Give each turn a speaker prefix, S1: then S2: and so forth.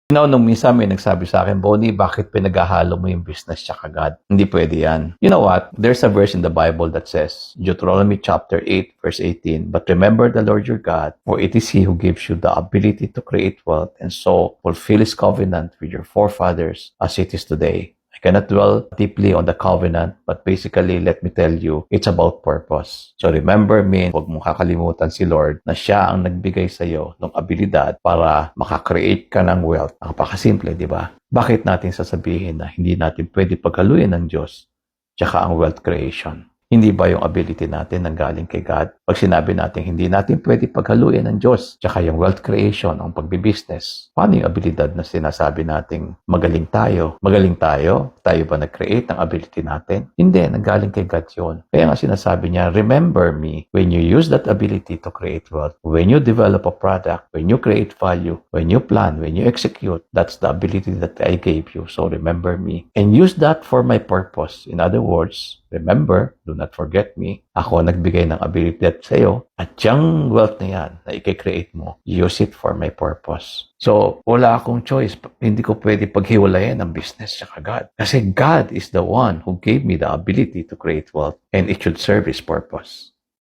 S1: Nung minsan may nagsabi sa akin, Bonnie, bakit pinaghahalo mo yung business tsaka God? Hindi pwede yan. You know what? There's a verse in the Bible that says, Deuteronomy chapter 8, verse 18, "But remember the Lord your God, for it is He who gives you the ability to create wealth and so fulfill His covenant with your forefathers as it is today." I cannot dwell deeply on the covenant, but basically, let me tell you, it's about purpose. So remember me, huwag mong kakalimutan si Lord na siya ang nagbigay sa iyo ng abilidad para makakreate ka ng wealth. Napakasimple, di ba? Bakit natin sasabihin na hindi natin pwede paghaluin ng Diyos tsaka ang wealth creation? Hindi ba yung ability natin nanggaling kay God? Pag sinabi natin hindi natin pwede paghaluin ng Diyos tsaka yung wealth creation, ang pagbibusiness, paano yung abilidad na sinasabi nating magaling tayo? Magaling tayo? Tayo ba nag-create ng ability natin? Hindi, nanggaling kay God yun. Kaya nga sinasabi niya, remember me when you use that ability to create wealth, when you develop a product, when you create value, when you plan, when you execute, that's the ability that I gave you. So remember me and use that for my purpose. In other words, remember, do not forget me. Ako nagbigay ng ability sa iyo at yung wealth na yan na i-create mo, use it for my purpose. So, wala akong choice. Hindi ko pwede paghiwalayan ang business sa God. Kasi God is the one who gave me the ability to create wealth and it should serve His purpose.